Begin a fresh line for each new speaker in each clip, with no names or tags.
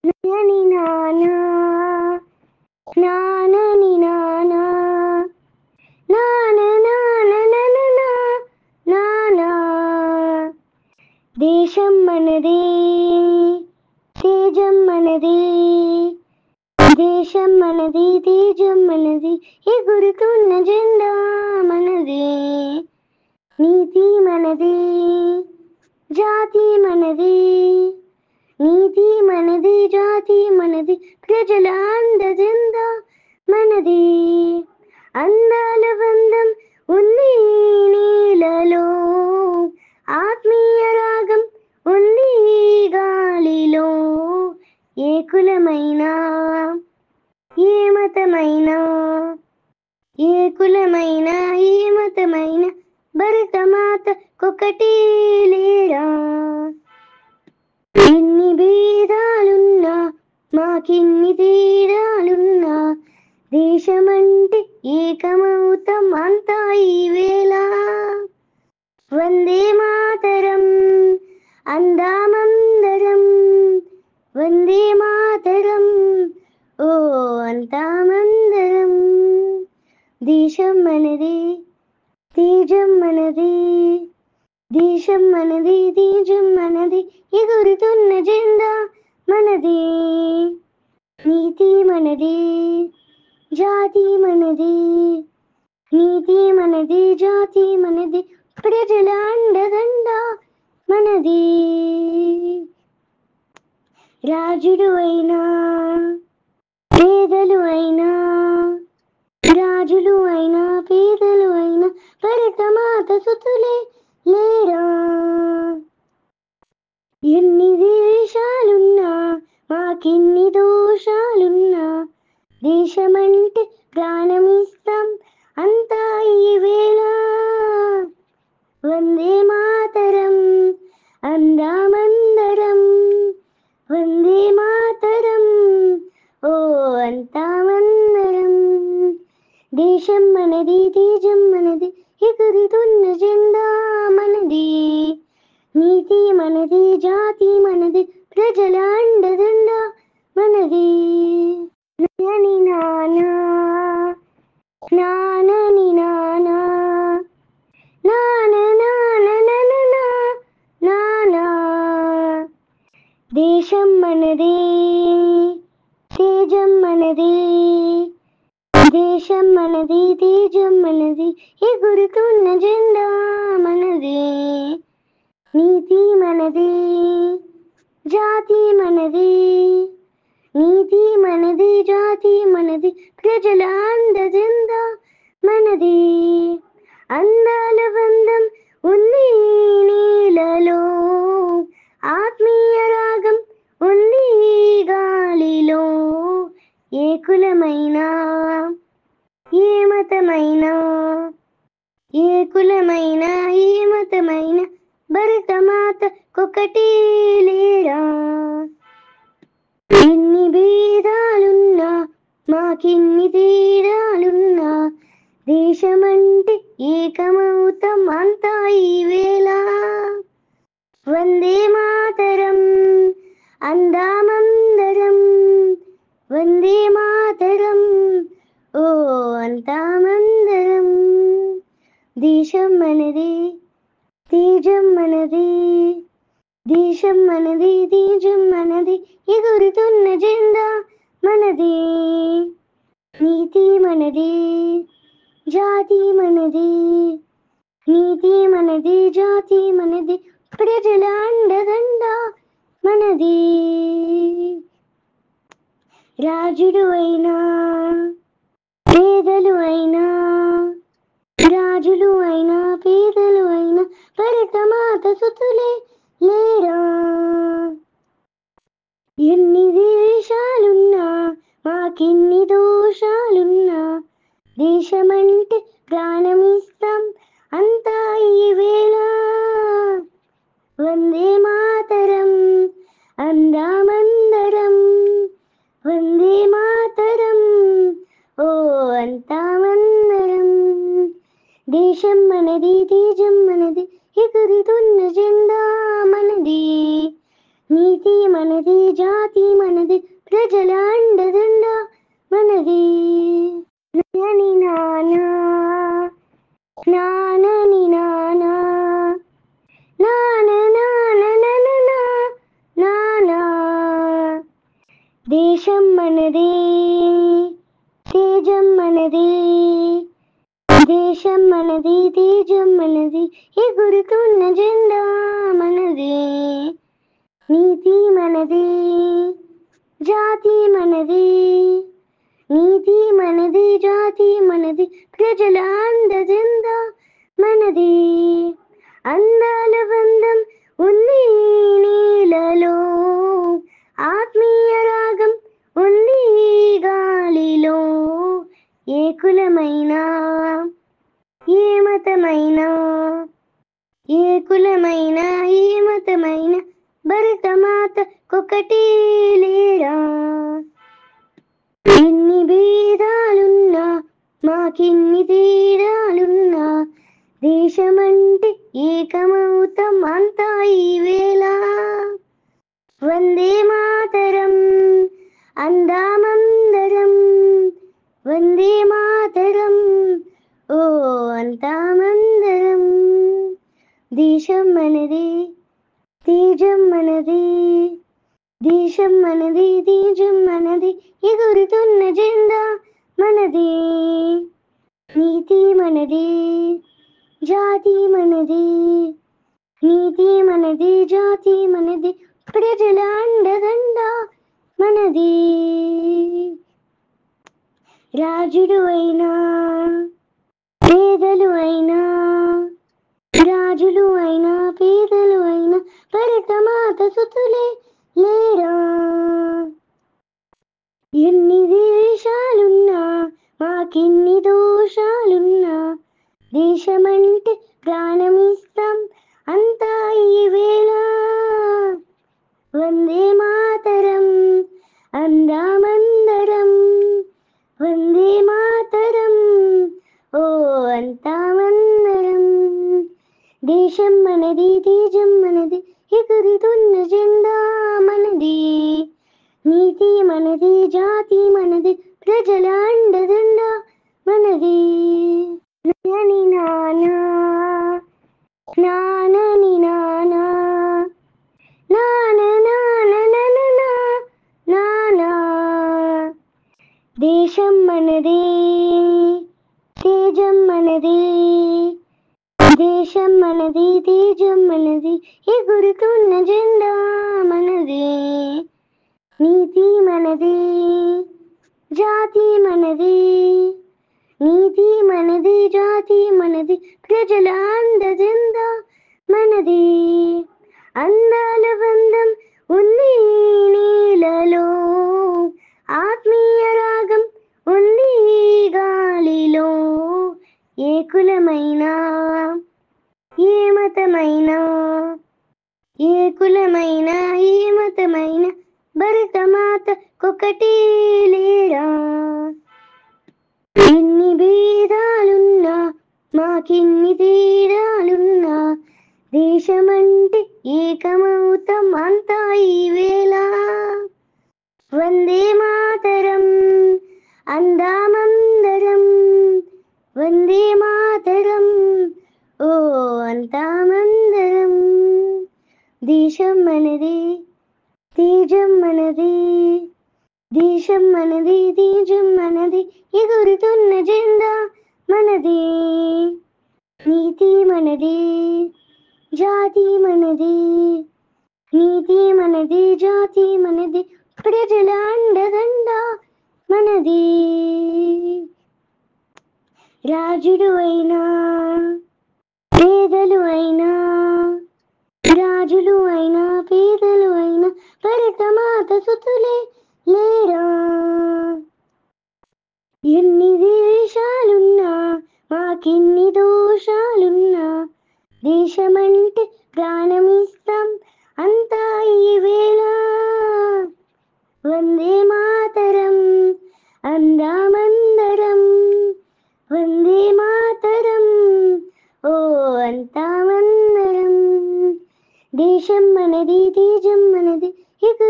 నని నానా నానని నానా నాన నాన నానా. దేశం మనదే తేజం మనదే, దేశం మనది తేజం మనది, ఎగురుతున్న జెండా మనదే. నీతి మనది జాతి మనది, నీతి మనది జాతి మనది, ప్రజల అందజెంద మనది. అందాల బంధం ఉంది నీలలో, ఆత్మీయ రాగం ఉంది గాలిలో. ఏ కులమైనా ఏ మతమైనా, ఏ కులమైనా ఏ మతమైనా, భరతమాత కొకటి లేరా. ఎన్ని భేదాలున్నా మాకిన్ని తేడాలున్నా, దేశమంటే ఏకమౌతం అంతా ఈ వేళ. వందే మాతరం అందామందరం, వందే మాతరం ఓ అంతామందరం. దేశం మనది తేజం మనది, దేశం మనది తేజం మనది, ఎగురుతున్న జెండా మనది. నీతి మనది జాతి మనది, నీతి మనది జాతి మనది, ప్రజల అండదండ మనది. రాజులు అయినా పేదలు అయినా, రాజులు అయినా పేదలు అయినా, భరతమాత సుతులే లేరా. ఎన్ని దేశాలున్నా మాకిన్ని దోషాలున్నా, దేశమంటే ప్రాణమిస్తాం అంతా ఈ వేళ. వందే మాతరం అందామందరం, వందే మాతరం ఓ అంతామందరం. దేశం మనది తేజం మనది, ఎగురుతున్న జెండా మనది. నీతి మనది జాతి మనది, ప్రజల అండదండ మనది. నని నానా నానని నానా నాన నాన నానా. దేశం మనదే తేజం మనదే, దేశం మనది తేజం మనది, ఎగురుతున్న జెండా మనది. నీతి మనది జాతి మనది, నీతి మనది జాతి మనది, ప్రజల అందజెంద మనది. అందాల బంధం ఉంది నీలలో, ఆత్మీయ రాగం ఉంది గాలిలో. ఏ కులమైనా ఏ మతమైనా, ఏ కులమైనా ఏ మతమైనా, భరతమాత కొకటి లేరా. ఎన్ని భేదాలున్నా మాకిన్ని తేడాలున్నా, దేశమంటే ఏకమౌతం అంతా ఈ వేళ. వందే మాతరం అందామందరం, వందే మాతరం ఓ అంతామందరం. దేశం మనది తేజం మనది, దేశం మనది తేజం మనది, ఎగురుతున్న జెండా మనది. నీతి మనది జాతి మనది, నీతి మనది జాతి మనది, ప్రజల అండదండ మనది. రాజులు అయినా పేదలు అయినా, రాజులు అయినా పేదలు అయినా, భరతమాత సుతులే లేరా. ఎన్ని దేశాలున్నా మాకిన్ని దోషాలున్నా, దేశమంటే ప్రాణమిస్తాం అంతా ఈ వేళ. వందే మాతరం అందామందరం, వందే మాతరం ఓ అంతామందరం. దేశం మనది తేజం మనది, ఎగురుతున్న జెండా మనది. నీతి మనది, జాతి మనది, ప్రజల అండదండ మనది. నాని నానా నానని నానా నాన నాన నానా. దేశం మనది, తేజం మనది, దేశం మనది, తేజం మనది, ఎగురుతున్న జెండా మనది. నీతి మనది, జాతి మనది, నీతి మనది, జాతి మనది, ప్రజల అందజెంద మనది. అందాల బంధం ఉంది నీలలో, ఆత్మీయ రాగం ఉంది గాలిలో. ఏ కులమైనా, ఏ మతమైనా, ఏ కులమైనా, ఏ మతమైనా, భరతమాత కొకటి లేరా. ఎన్ని భేదాలున్నా, మాకిన్ని తేడాలున్నా, దేశమంటే ఏకమౌతం అంతా ఈ వేళ. వందే మాతరం అందామందరం, వందే మాతరం ఓ అంతామందరం. దేశం మనది, తేజం మనది, దేశం మనది, తేజం మనది, ఎగురుతున్న జెండా మనది. నీతి మనది, జాతి మనది, నీతి మనది, జాతి మనది, ప్రజల అండదండ మనది. రాజులు అయినా, పేదలు అయినా, రాజులు అయినా, పేదలు అయినా, భరతమాత సుతులే లేరా. ఎన్ని దేశాలున్నా, మాకిన్ని దోషాలున్నా, దేశమంటే ప్రాణమిస్తాం అంతా ఈ వేళ. వందే మాతరం అందామందరం, వందే మాతరం ఓ అంతామందరం. దేశం మనది, తేజం మనది, ఎగురుతున్న జెండా మనది. నీతి మనది, జాతి మనది, ప్రజల అండదండ మనది. నాని నానా నానని నానా నాన నాన నానా. దేశం మనది, తేజం మనది, దేశం మనది, తేజం మనది, ఎగురుతున్న జెండా మనది. నీతి మనది, జాతి మనది, నీతి మనది, జాతి మనది, ప్రజల అందజెంద మనది. అందాల బంధం ఉంది నీలలో, ఆత్మీయ రాగం ఉంది గాలిలో. ఏ కులమైనా, ఏ మతమైనా, ఏ కులమైనా, ఏ మతమైనా, భరతమాత కొకటి లేరా. ఎన్ని భేదాలున్నా, మాకిన్ని తేడాలున్నా, దేశమంటే ఏకమౌతం అంతా ఈ వేళ. వందే మాతరం అందామందరం, వందే మాతరం ఓ అంతామందరం. దేశం మనది, తేజం మనది, దేశం మనది, తేజం మనది, ఎగురుతున్న జెండా మనది. నీతి మనది, జాతి మనది, నీతి మనది, జాతి మనది, ప్రజల అండదండ మనది. రాజులు అయినా, పేదలు అయినా, రాజులు అయినా, పేదలు అయినా, భరతమాత సుతులే లేరా. ఎన్ని దేశాలున్నా, మాకిన్ని దోషాలున్నా, దేశమంటే ప్రాణమిస్తాం అంతా ఈ వేళ. వందే మాతరం అందామందరం, వందే మాతరం ఓ అంతామందరం. దేశం మనది, తేజం మనది,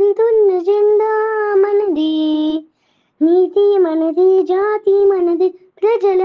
ఎగురుతున్న జెండా మనది, నీతి మనది, జాతి మనది, ప్రజల